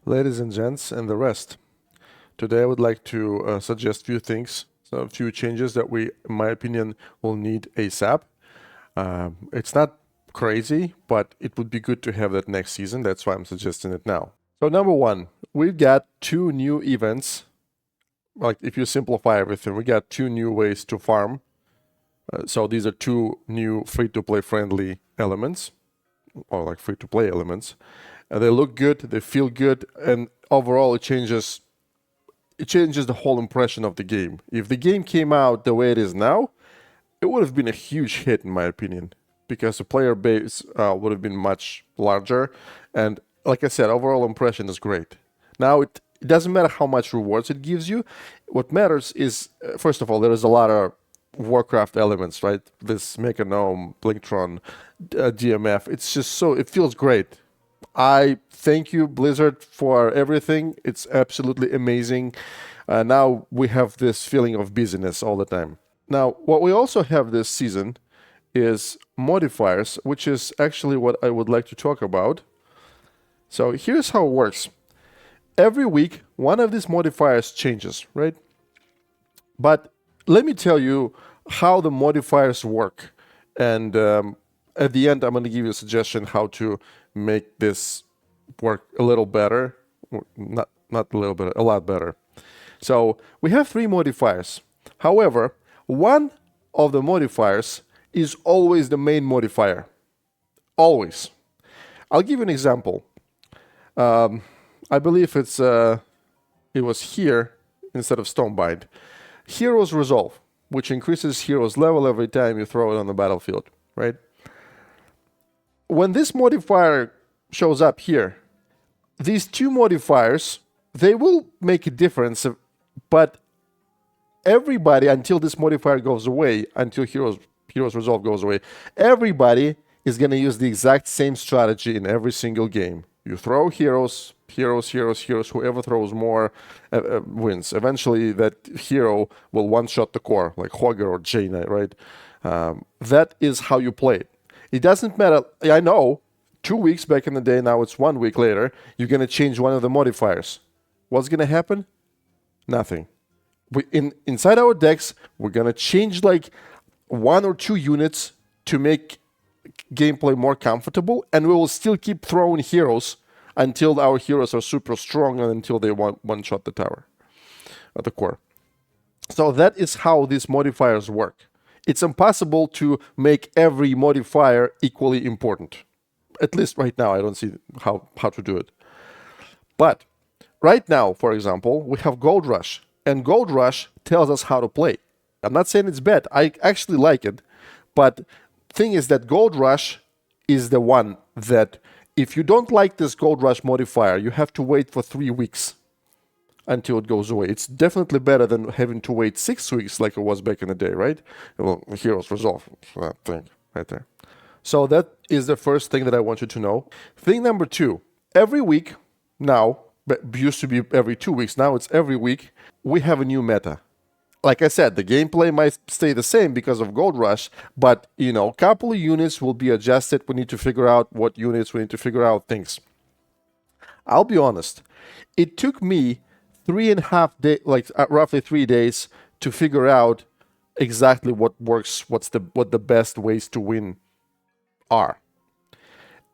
Ladies and gents and the rest, today I would like to suggest a few things, so a few changes that we, in my opinion, will need ASAP. It's not crazy, but it would be good to have that next season. That's why I'm suggesting it now. So number one, we've got two new events. Like if you simplify everything, we got two new ways to farm. So these are two new free-to-play friendly elements, or like free-to-play elements. They look good, they feel good, and overall it changes the whole impression of the game. If the game came out the way it is now, it would have been a huge hit in my opinion, because the player base would have been much larger, and like I said, overall impression is great. Now it doesn't matter how much rewards it gives you. What matters is, first of all, there is a lot of Warcraft elements, right? This Mechanome, Blingtron, DMF. It's just so, it feels great. I thank you, Blizzard, for everything. It's absolutely amazing. Now we have this feeling of busyness all the time. Now, what we also have this season is modifiers, which is actually what I would like to talk about. So here's how it works. Every week, one of these modifiers changes, right? But let me tell you how the modifiers work. And at the end, I'm going to give you a suggestion how to make this work a little better. Not a little bit, a lot better. So we have three modifiers. However, one of the modifiers is always the main modifier. Always. I'll give you an example. I believe it was here instead of Stonebind. Heroes Resolve, which increases heroes level every time you throw it on the battlefield, right? When this modifier shows up here, these two modifiers, they will make a difference, but everybody, until this modifier goes away, until Heroes Resolve goes away, everybody is going to use the exact same strategy in every single game. You throw heroes, whoever throws more wins. Eventually, that hero will one-shot the core, like Hogger or Jaina, right? That is how you play it. It doesn't matter. I know 2 weeks back in the day, now it's 1 week later, you're going to change one of the modifiers. What's going to happen? Nothing. Inside our decks, we're going to change like 1 or 2 units to make gameplay more comfortable, and we will still keep throwing heroes until our heroes are super strong and until they one-shot the tower, or the core. So that is how these modifiers work. It's impossible to make every modifier equally important. At least right now, I don't see how to do it. But right now, for example, we have Gold Rush, and Gold Rush tells us how to play. I'm not saying it's bad. I actually like it. But thing is that Gold Rush is the one that if you don't like this Gold Rush modifier, you have to wait for 3 weeks until it goes away. It's definitely better than having to wait 6 weeks like it was back in the day, right? Well, Heroes Resolve, that thing right there. So that is the first thing that I want you to know. Thing number 2, every week now, but used to be every 2 weeks, now it's every week, we have a new meta. Like I said, the gameplay might stay the same because of Gold Rush, but, a couple of units will be adjusted. We need to figure out what units, we need to figure out things. I'll be honest. It took me 3.5 days, roughly 3 days, to figure out exactly what works, what the best ways to win are.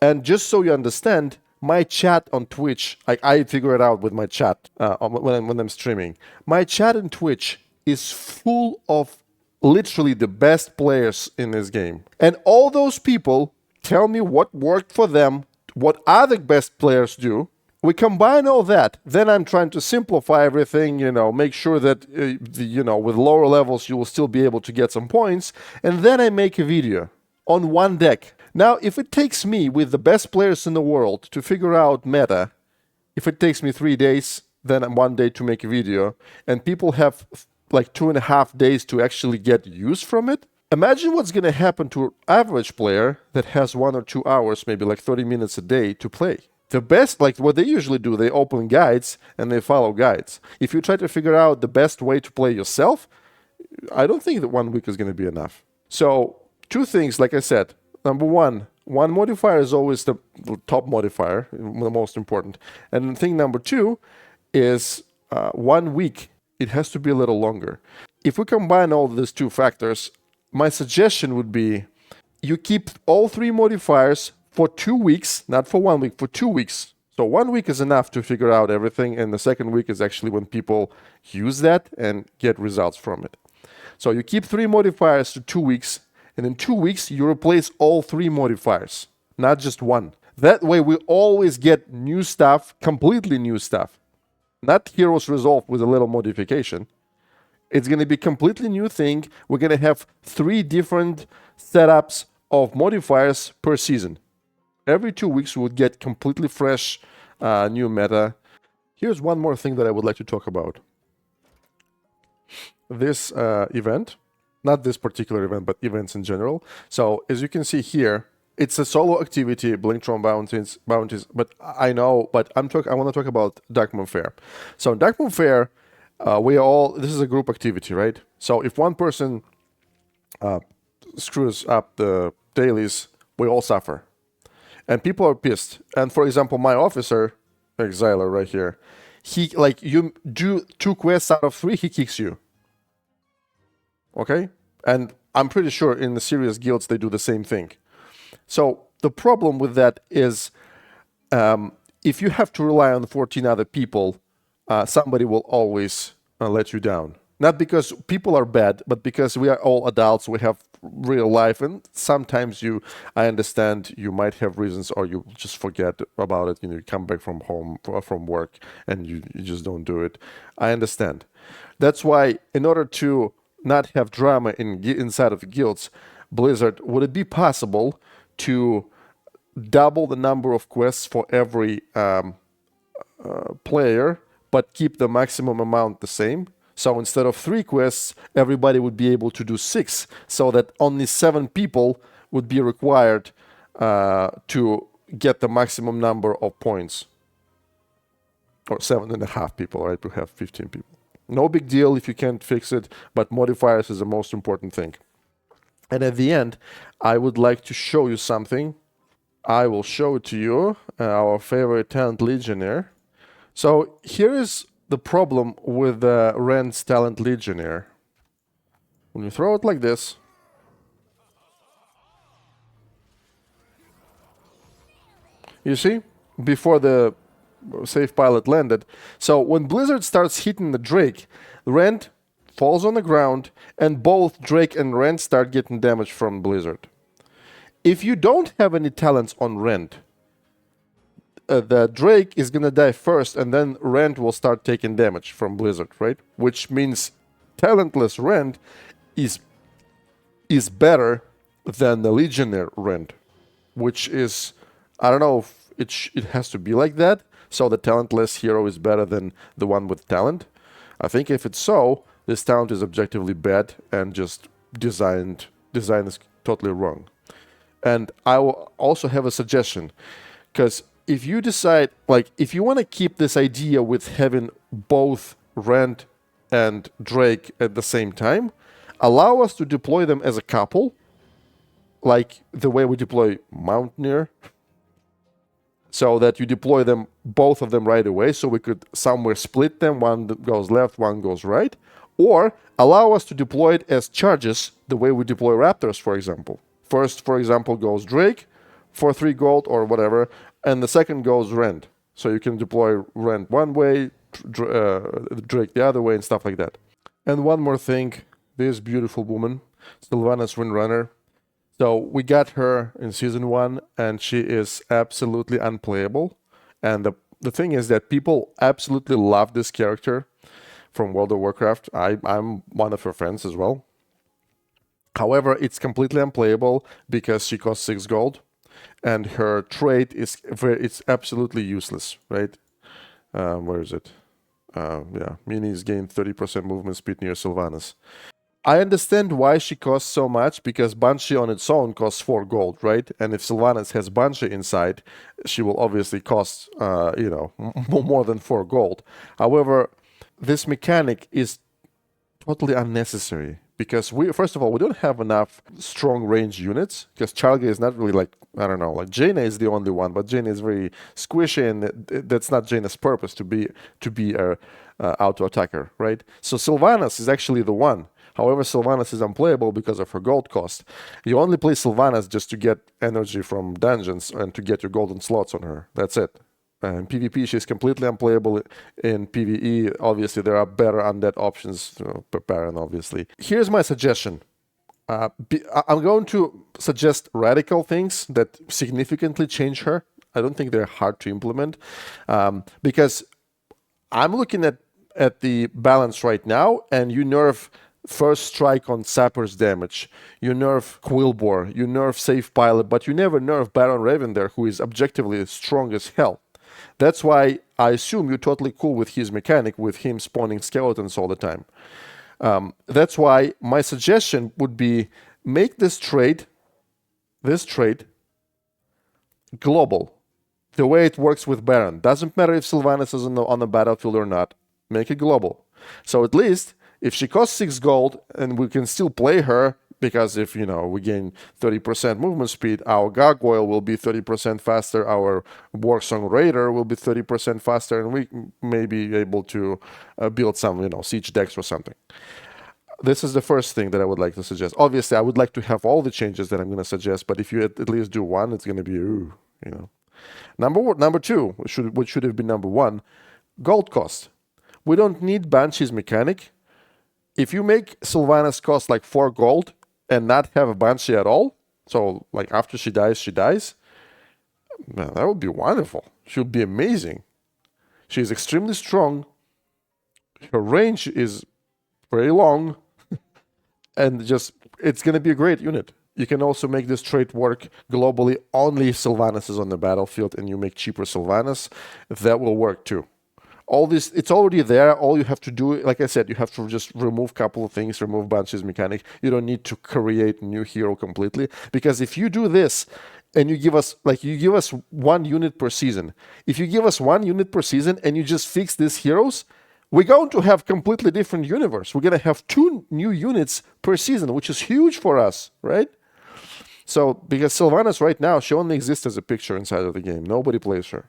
And just so you understand, my chat on Twitch, I figure it out with my chat when I'm streaming. My chat on Twitch is full of literally the best players in this game. And all those people tell me what worked for them, what other best players do. We combine all that. Then I'm trying to simplify everything, make sure that, with lower levels, you will still be able to get some points. And then I make a video on one deck. Now, if it takes me, with the best players in the world, to figure out meta, if it takes me 3 days, then 1 day to make a video, and people have like 2.5 days to actually get use from it, imagine what's going to happen to an average player that has 1 or 2 hours, maybe like 30 minutes a day to play. The best, like what they usually do, they open guides and they follow guides. If you try to figure out the best way to play yourself, I don't think that 1 week is going to be enough. So 2 things, like I said. Number 1, one modifier is always the top modifier, the most important. And thing number two is 1 week. It has to be a little longer. If we combine all these two factors, my suggestion would be you keep all three modifiers for 2 weeks, not for 1 week, for 2 weeks. So 1 week is enough to figure out everything, and the second week is actually when people use that and get results from it. So you keep 3 modifiers to 2 weeks, and in 2 weeks you replace all 3 modifiers, not just one. That way we always get new stuff, completely new stuff. Not Heroes Resolve with a little modification. It's going to be a completely new thing. We're going to have 3 different setups of modifiers per season. Every 2 weeks we would get completely fresh new meta. Here's one more thing that I would like to talk about. This event, not this particular event, but events in general. So as you can see here, it's a solo activity, Blingtron bounties, but I know, but I want to talk about Dark Moon Fair. So in Dark Moon Fair, this is a group activity, right? So if one person screws up the dailies, we all suffer. And people are pissed. And for example, my officer, Exiler right here, you do 2 quests out of 3, he kicks you. Okay? And I'm pretty sure in the serious guilds they do the same thing. So the problem with that is if you have to rely on 14 other people, somebody will always let you down. Not because people are bad, but because we are all adults, we have real life, and sometimes I understand you might have reasons, or you just forget about it. You come back from home, from work, and you just don't do it. I understand. That's why, in order to not have drama inside of guilds, Blizzard, would it be possible to double the number of quests for every player, but keep the maximum amount the same? So instead of 3 quests, everybody would be able to do 6, so that only 7 people would be required to get the maximum number of points. Or 7.5 people, right? We have 15 people. No big deal if you can't fix it, but modifiers is the most important thing. And at the end, I would like to show you something. I will show it to you, our favorite talent Legionnaire. So here is the problem with Rend's talent Legionnaire. When you throw it like this, you see, before the safe pilot landed. So when Blizzard starts hitting the Drake, Rend falls on the ground, and both Drake and Rend start getting damage from Blizzard. If you don't have any talents on Rend, the Drake is going to die first, and then Rend will start taking damage from Blizzard, right? Which means talentless Rend is better than the Legionnaire Rend, which is, I don't know if it has to be like that, so the talentless hero is better than the one with talent. I think if it's so, this talent is objectively bad and just design is totally wrong. And I will also have a suggestion, because if you decide, if you want to keep this idea with having both Rend and Drake at the same time, allow us to deploy them as a couple, like the way we deploy Mountaineer, so that you deploy them, both of them right away, so we could somewhere split them, one goes left, one goes right, or allow us to deploy it as charges, the way we deploy Raptors, for example. First, for example, goes Drake for 3 gold or whatever, and the second goes Rend. So you can deploy Rend one way, Drake the other way, and stuff like that. And one more thing, this beautiful woman, Sylvanas Windrunner. So we got her in Season 1, and she is absolutely unplayable. And the thing is that people absolutely love this character from World of Warcraft. I'm one of her friends as well. However, it's completely unplayable because she costs 6 gold. And her trait it's absolutely useless, right? Where is it? Yeah, minis gain 30% movement speed near Sylvanas. I understand why she costs so much, because Banshee on its own costs 4 gold, right? And if Sylvanas has Banshee inside, she will obviously cost, more than 4 gold. However, this mechanic is totally unnecessary, because first of all, we don't have enough strong range units, because Chalga is not really I don't know, like Jaina is the only one, but Jaina is very squishy, and that's not Jaina's purpose to be a auto attacker, right? So Sylvanas is actually the one. However, Sylvanas is unplayable because of her gold cost. You only play Sylvanas just to get energy from dungeons and to get your golden slots on her. That's it. In PvP, she's completely unplayable. In PvE, obviously, there are better undead options, Baron, obviously. Here's my suggestion. I'm going to suggest radical things that significantly change her. I don't think they're hard to implement, because I'm looking at the balance right now, and you nerf first strike on Sapper's damage, you nerf Quillbore, you nerf Safe Pilot, but you never nerf Baron Ravender, who is objectively strong as hell. That's why I assume you're totally cool with his mechanic, with him spawning skeletons all the time. That's why my suggestion would be make this trade global. The way it works with Baron. Doesn't matter if Sylvanas is on the battlefield or not. Make it global. So at least if she costs 6 gold and we can still play her, because if, we gain 30% movement speed, our Gargoyle will be 30% faster, our Warsong Raider will be 30% faster, and we may be able to build some, siege decks or something. This is the first thing that I would like to suggest. Obviously, I would like to have all the changes that I'm going to suggest, but if you at least do one, it's going to be, Number two, what should have been number one, gold cost. We don't need Banshee's mechanic. If you make Sylvanas cost like 4 gold and not have a Banshee at all, so like after she dies, man, that would be wonderful. She would be amazing. She is extremely strong. Her range is very long. And it's going to be a great unit. You can also make this trade work globally. Only if Sylvanas is on the battlefield and you make cheaper Sylvanas, that will work too. All this, it's already there. All you have to do, like I said, you have to just remove a couple of things, remove Banshee's mechanic. You don't need to create a new hero completely. Because if you do this and you give us 1 unit per season, if you give us 1 unit per season and you just fix these heroes, we're going to have completely different universe. We're going to have 2 new units per season, which is huge for us, right? So, because Sylvanas right now, she only exists as a picture inside of the game. Nobody plays her.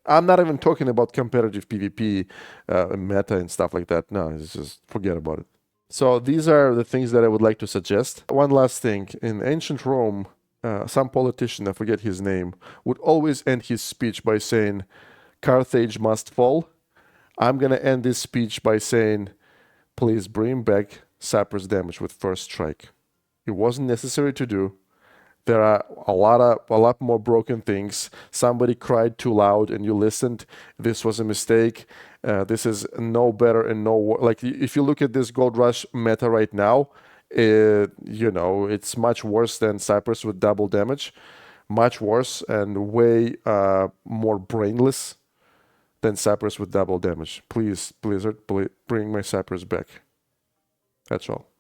I'm not even talking about competitive PvP meta and stuff like that. No, it's just forget about it. So these are the things that I would like to suggest. One last thing. In ancient Rome, some politician, I forget his name, would always end his speech by saying, Carthage must fall. I'm going to end this speech by saying, please bring back Sapper's damage with first strike. It wasn't necessary to do. There are a lot more broken things. Somebody cried too loud and you listened. This was a mistake. This is no better and no worse. Like, if you look at this Gold Rush meta right now, it's much worse than Cypress with double damage. Much worse and way more brainless than Cypress with double damage. Please, Blizzard, bring my Cypress back. That's all.